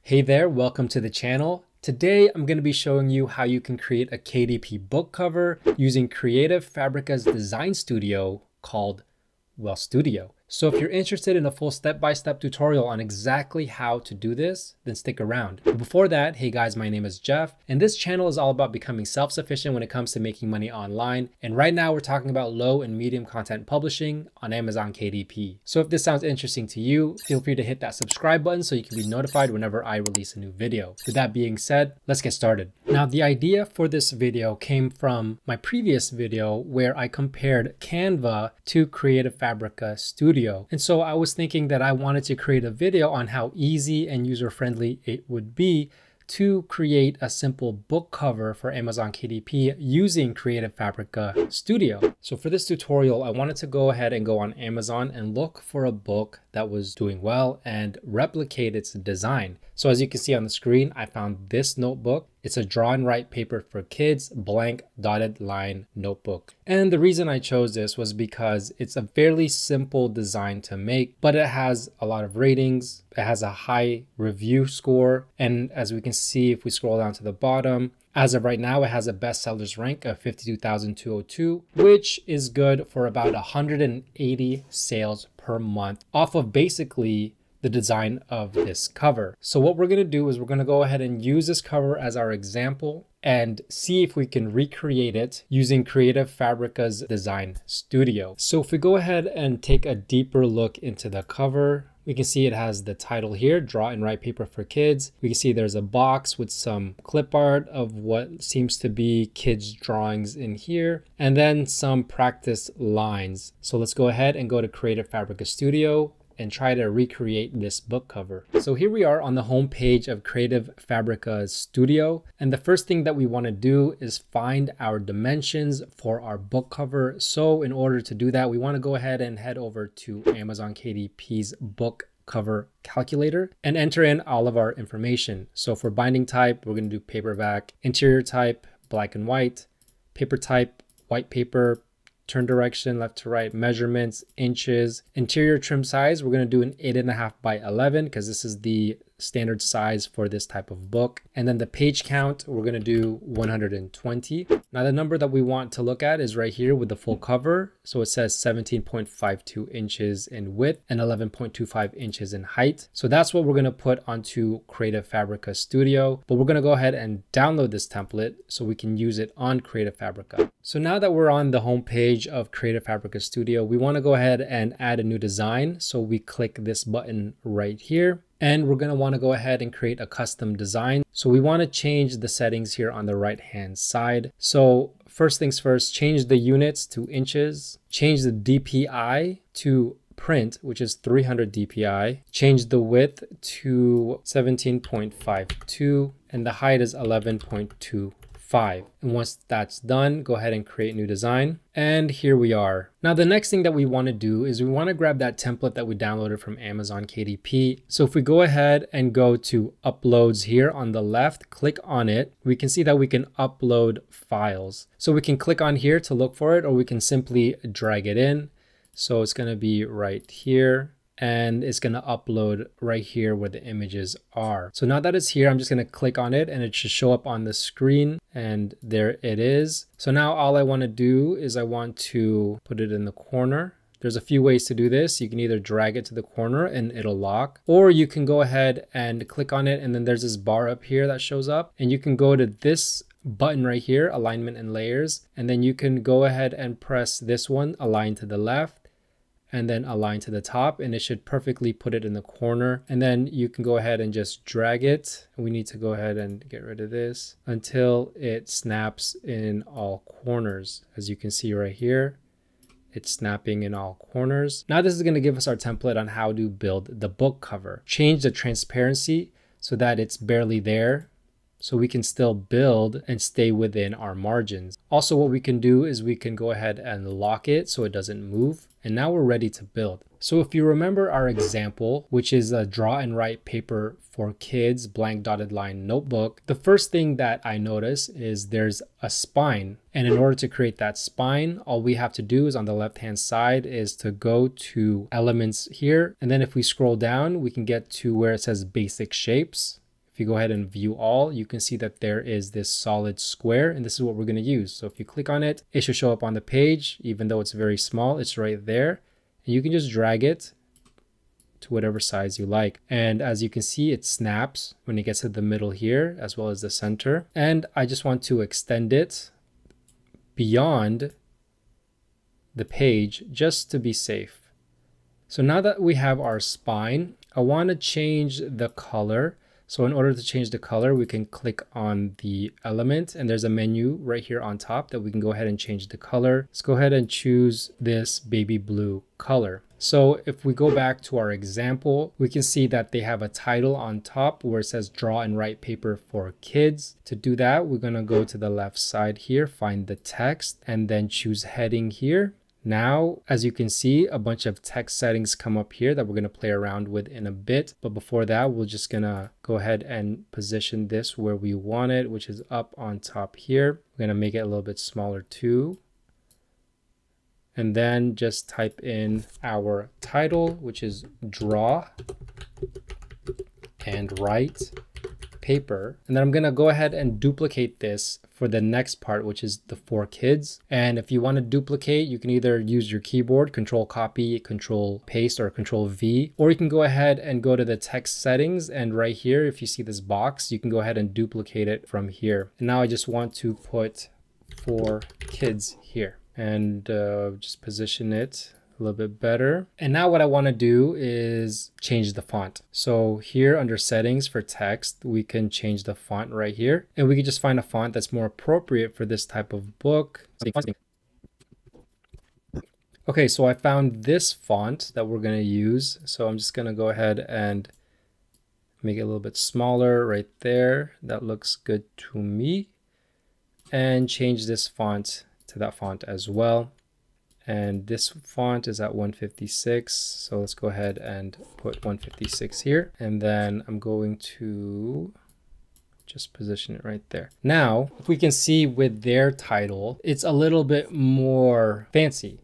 Hey there, welcome to the channel. Today, I'm going to be showing you how you can create a KDP book cover using Creative Fabrica's design studio called Studio. So if you're interested in a full step-by-step tutorial on exactly how to do this, then stick around. But before that, hey guys, my name is Jeff, and this channel is all about becoming self-sufficient when it comes to making money online. And right now we're talking about low and medium content publishing on Amazon KDP. So if this sounds interesting to you, feel free to hit that subscribe button so you can be notified whenever I release a new video. With that being said, let's get started. Now, the idea for this video came from my previous video where I compared Canva to Creative Fabrica Studio. And so I was thinking that I wanted to create a video on how easy and user-friendly it would be to create a simple book cover for Amazon KDP using Creative Fabrica Studio. So for this tutorial, I wanted to go ahead and go on Amazon and look for a book that was doing well and replicate its design. So as you can see on the screen, I found this notebook. It's a draw and write paper for kids, blank dotted line notebook. And the reason I chose this was because it's a fairly simple design to make, but it has a lot of ratings. It has a high review score. And as we can see, if we scroll down to the bottom, as of right now, it has a bestsellers rank of 52,202, which is good for about 180 sales per month off of basically the design of this cover. So what we're going to do is we're going to go ahead and use this cover as our example and see if we can recreate it using Creative Fabrica's design studio. So if we go ahead and take a deeper look into the cover, we can see it has the title here, Draw and Write Paper for Kids. We can see there's a box with some clip art of what seems to be kids' drawings in here, and then some practice lines. So let's go ahead and go to Creative Fabrica Studio and try to recreate this book cover. So here we are on the home page of Creative Fabrica Studio. And the first thing that we want to do is find our dimensions for our book cover. So in order to do that, we want to go ahead and head over to Amazon KDP's book cover calculator and enter in all of our information. So for binding type, we're going to do paperback, interior type, black and white, paper type, white paper, turn direction, left to right, measurements, inches, interior trim size. We're going to do an 8.5 by 11 because this is the standard size for this type of book. And then the page count, we're going to do 120. Now the number that we want to look at is right here with the full cover. So it says 17.52 inches in width and 11.25 inches in height. So that's what we're going to put onto Creative Fabrica Studio, but we're going to go ahead and download this template so we can use it on Creative Fabrica. So now that we're on the home page of Creative Fabrica Studio, we want to go ahead and add a new design. So we click this button right here. And we're going to want to go ahead and create a custom design. So we want to change the settings here on the right hand side. So first things first, change the units to inches, change the DPI to print, which is 300 DPI, change the width to 17.52 and the height is 11.25. And once that's done, go ahead and create new design. And here we are. Now, the next thing that we want to do is we want to grab that template that we downloaded from Amazon KDP. So if we go ahead and go to uploads here on the left, click on it, we can see that we can upload files. So we can click on here to look for it, or we can simply drag it in. So it's going to be right here. And it's going to upload right here where the images are. So now that it's here, I'm just going to click on it and it should show up on the screen, and there it is. So now all I want to do is I want to put it in the corner. There's a few ways to do this. You can either drag it to the corner and it'll lock, or you can go ahead and click on it and then there's this bar up here that shows up, and you can go to this button right here, alignment and layers, and then you can go ahead and press this one, align to the left, and then align to the top, and it should perfectly put it in the corner. And then you can go ahead and just drag it. We need to go ahead and get rid of this until it snaps in all corners. As you can see right here, it's snapping in all corners. Now this is going to give us our template on how to build the book cover. Change the transparency so that it's barely there, so we can still build and stay within our margins. Also, what we can do is we can go ahead and lock it so it doesn't move. And now we're ready to build. So if you remember our example, which is a draw and write paper for kids, blank dotted line notebook, the first thing that I notice is there's a spine. And in order to create that spine, all we have to do is on the left-hand side is to go to elements here. And then if we scroll down, we can get to where it says basic shapes. If you go ahead and view all, you can see that there is this solid square, and this is what we're going to use. So if you click on it, it should show up on the page. Even though it's very small, it's right there. And you can just drag it to whatever size you like. And as you can see, it snaps when it gets to the middle here, as well as the center. And I just want to extend it beyond the page just to be safe. So now that we have our spine, I want to change the color. So in order to change the color, we can click on the element, and there's a menu right here on top that we can go ahead and change the color. Let's go ahead and choose this baby blue color. So if we go back to our example, we can see that they have a title on top where it says draw and write paper for kids. To do that, we're going to go to the left side here, find the text, and then choose heading here. Now, as you can see, a bunch of text settings come up here that we're going to play around with in a bit. But before that, we're just going to go ahead and position this where we want it, which is up on top here. We're going to make it a little bit smaller too. And then just type in our title, which is draw and write paper. And then I'm going to go ahead and duplicate this for the next part, which is the for kids. And if you want to duplicate, you can either use your keyboard, Control Copy, Control Paste, or Control V, or you can go ahead and go to the text settings. And right here, if you see this box, you can go ahead and duplicate it from here. And now I just want to put for kids here and just position it a little bit better. And now what I want to do is change the font. So here under settings for text, we can change the font right here, and we can just find a font that's more appropriate for this type of book. Okay, so I found this font that we're going to use. So I'm just going to go ahead and make it a little bit smaller right there. That looks good to me. And change this font to that font as well. And this font is at 156. So let's go ahead and put 156 here. And then I'm going to just position it right there. Now, if we can see with their title, it's a little bit more fancy.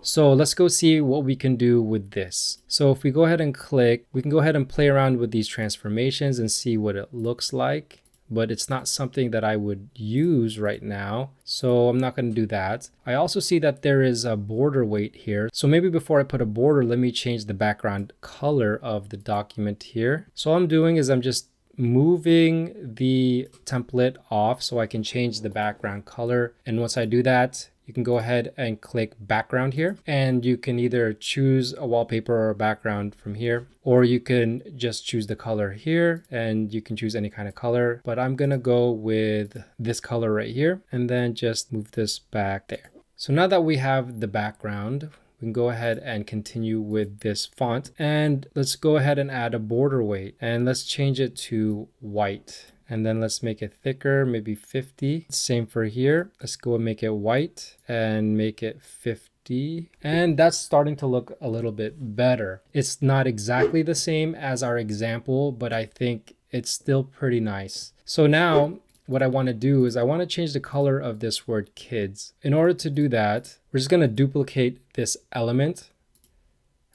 So let's go see what we can do with this. So if we go ahead and click, we can go ahead and play around with these transformations and see what it looks like. But it's not something that I would use right now, so I'm not going to do that. I also see that there is a border weight here. So maybe before I put a border, let me change the background color of the document here. So all I'm doing is I'm just moving the template off so I can change the background color. And once I do that, you can go ahead and click background here, and you can either choose a wallpaper or a background from here, or you can just choose the color here, and you can choose any kind of color, but I'm gonna go with this color right here, and then just move this back there. So now that we have the background, we can go ahead and continue with this font, and let's go ahead and add a border weight, and let's change it to white. And then let's make it thicker, maybe 50. Same for here. Let's go and make it white and make it 50. And that's starting to look a little bit better. It's not exactly the same as our example, but I think it's still pretty nice. So now what I want to do is I want to change the color of this word kids. In order to do that, we're just going to duplicate this element,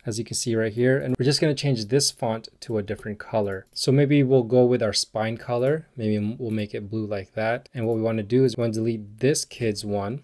as you can see right here, and we're just going to change this font to a different color. So maybe we'll go with our spine color. Maybe we'll make it blue like that. And what we want to do is we want to delete this kids one,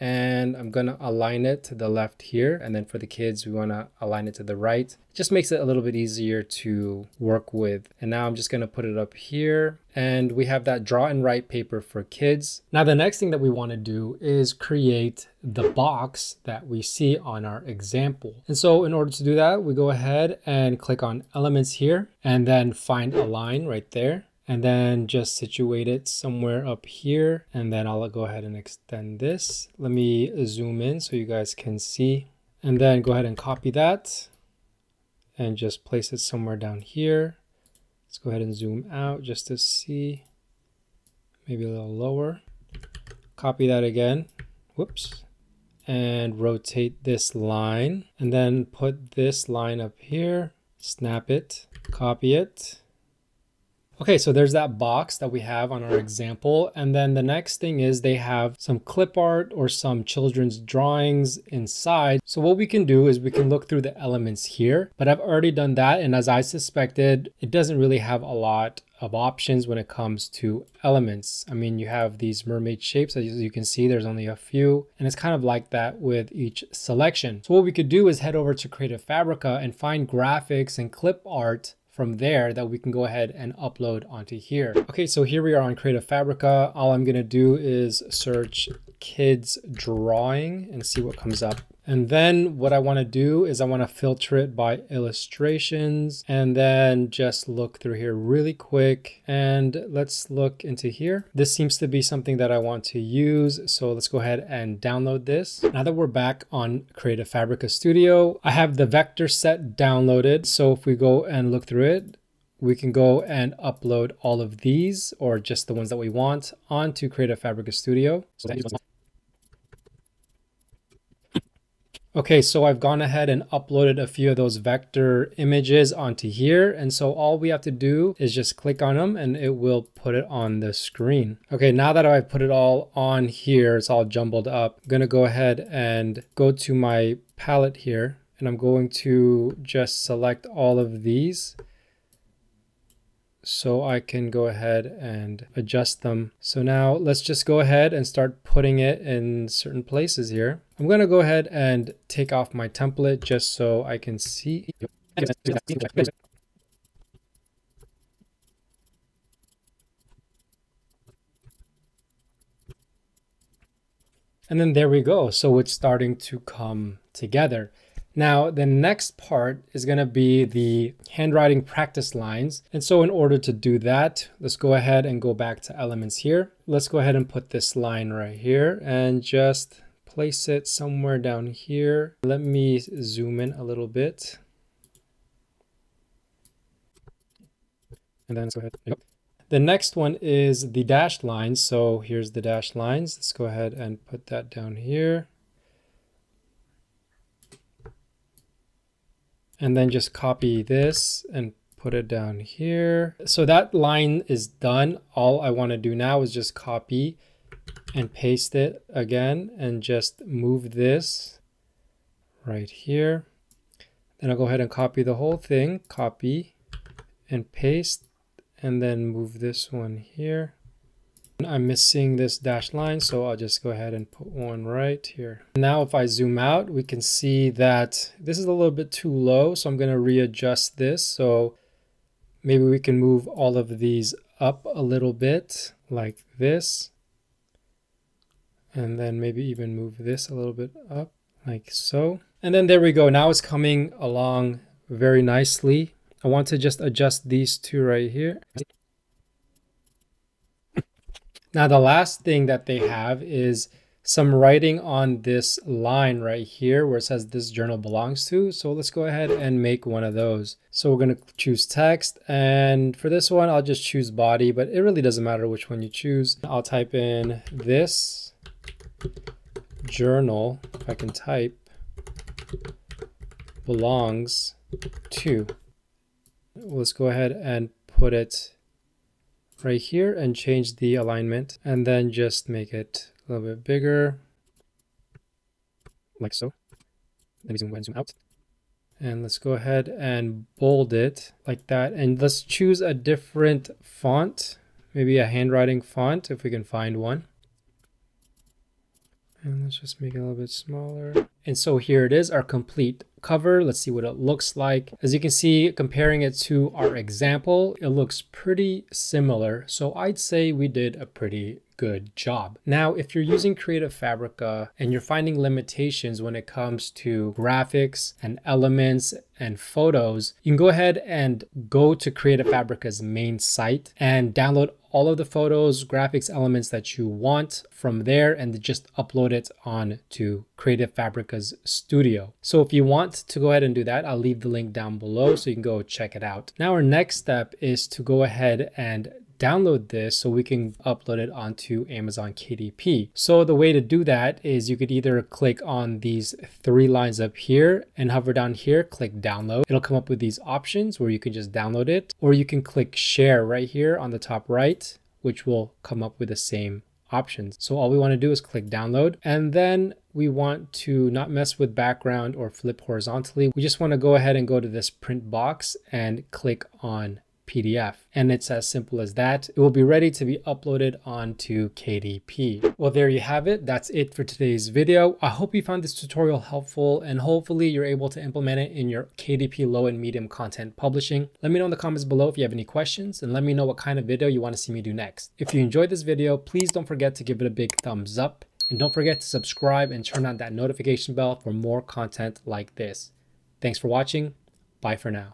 and I'm going to align it to the left here. And then for the kids, we want to align it to the right. It just makes it a little bit easier to work with. And now I'm just going to put it up here, and we have that draw and write paper for kids. Now the next thing that we want to do is create the box that we see on our example. And so in order to do that, we go ahead and click on elements here, and then find a line right there, and then just situate it somewhere up here. And then I'll go ahead and extend this. Let me zoom in so you guys can see, and then go ahead and copy that and just place it somewhere down here. Let's go ahead and zoom out just to see, maybe a little lower. Copy that again, whoops, and rotate this line, and then put this line up here, snap it, copy it. Okay, so there's that box that we have on our example. And then the next thing is they have some clip art or some children's drawings inside. So what we can do is we can look through the elements here, but I've already done that. And as I suspected, it doesn't really have a lot of options when it comes to elements. I mean, you have these mermaid shapes, as you can see, there's only a few, and it's kind of like that with each selection. So what we could do is head over to Creative Fabrica and find graphics and clip art from there that we can go ahead and upload onto here. Okay, so here we are on Creative Fabrica. All I'm gonna do is search kids drawing and see what comes up. And then what I wanna do is I wanna filter it by illustrations and then just look through here really quick. And let's look into here. This seems to be something that I want to use. So let's go ahead and download this. Now that we're back on Creative Fabrica Studio, I have the vector set downloaded. So if we go and look through it, we can go and upload all of these or just the ones that we want onto Creative Fabrica Studio. Okay, so I've gone ahead and uploaded a few of those vector images onto here. And so all we have to do is just click on them and it will put it on the screen. Okay, now that I've put it all on here, it's all jumbled up. I'm gonna go ahead and go to my palette here and I'm going to just select all of these so I can go ahead and adjust them. So now let's just go ahead and start putting it in certain places here. I'm going to go ahead and take off my template just so I can see. And then there we go. So it's starting to come together. Now, the next part is going to be the handwriting practice lines. And so in order to do that, let's go ahead and go back to elements here. Let's go ahead and put this line right here and just place it somewhere down here. Let me zoom in a little bit. And then let's go ahead. The next one is the dashed lines. So here's the dashed lines. Let's go ahead and put that down here. And then just copy this and put it down here. So that line is done. All I want to do now is just copy and paste it again and just move this right here. Then I'll go ahead and copy the whole thing, copy and paste, and then move this one here. I'm missing this dashed line, so I'll just go ahead and put one right here. Now if I zoom out, we can see that this is a little bit too low, so I'm going to readjust this. So maybe we can move all of these up a little bit like this. And then maybe even move this a little bit up like so. And then there we go. Now it's coming along very nicely. I want to just adjust these two right here. Now, the last thing that they have is some writing on this line right here where it says this journal belongs to. So let's go ahead and make one of those. So we're going to choose text. And for this one, I'll just choose body, but it really doesn't matter which one you choose. I'll type in this journal, if I can type, belongs to. Let's go ahead and put it right here and change the alignment and then just make it a little bit bigger like so. Let me zoom in and zoom out. And let's go ahead and bold it like that. And let's choose a different font, maybe a handwriting font if we can find one. And let's just make it a little bit smaller. And so here it is, our complete cover. Let's see what it looks like. As you can see, comparing it to our example, it looks pretty similar. So I'd say we did a pretty good job. Now, if you're using Creative Fabrica and you're finding limitations when it comes to graphics and elements and photos, you can go ahead and go to Creative Fabrica's main site and download all of the photos, graphics, elements that you want from there and just upload it on to Creative Fabrica's studio. So if you want to go ahead and do that, I'll leave the link down below so you can go check it out. Now our next step is to go ahead and download this so we can upload it onto Amazon KDP. So the way to do that is you could either click on these 3 lines up here and hover down here, click download. It'll come up with these options where you can just download it, or you can click share right here on the top right, which will come up with the same options. So all we want to do is click download, and then we want to not mess with background or flip horizontally. We just want to go ahead and go to this print box and click on PDF. And it's as simple as that. It will be ready to be uploaded onto KDP. Well, there you have it. That's it for today's video. I hope you found this tutorial helpful, and hopefully you're able to implement it in your KDP low and medium content publishing. Let me know in the comments below if you have any questions, and let me know what kind of video you want to see me do next. If you enjoyed this video, please don't forget to give it a big thumbs up, and don't forget to subscribe and turn on that notification bell for more content like this. Thanks for watching. Bye for now.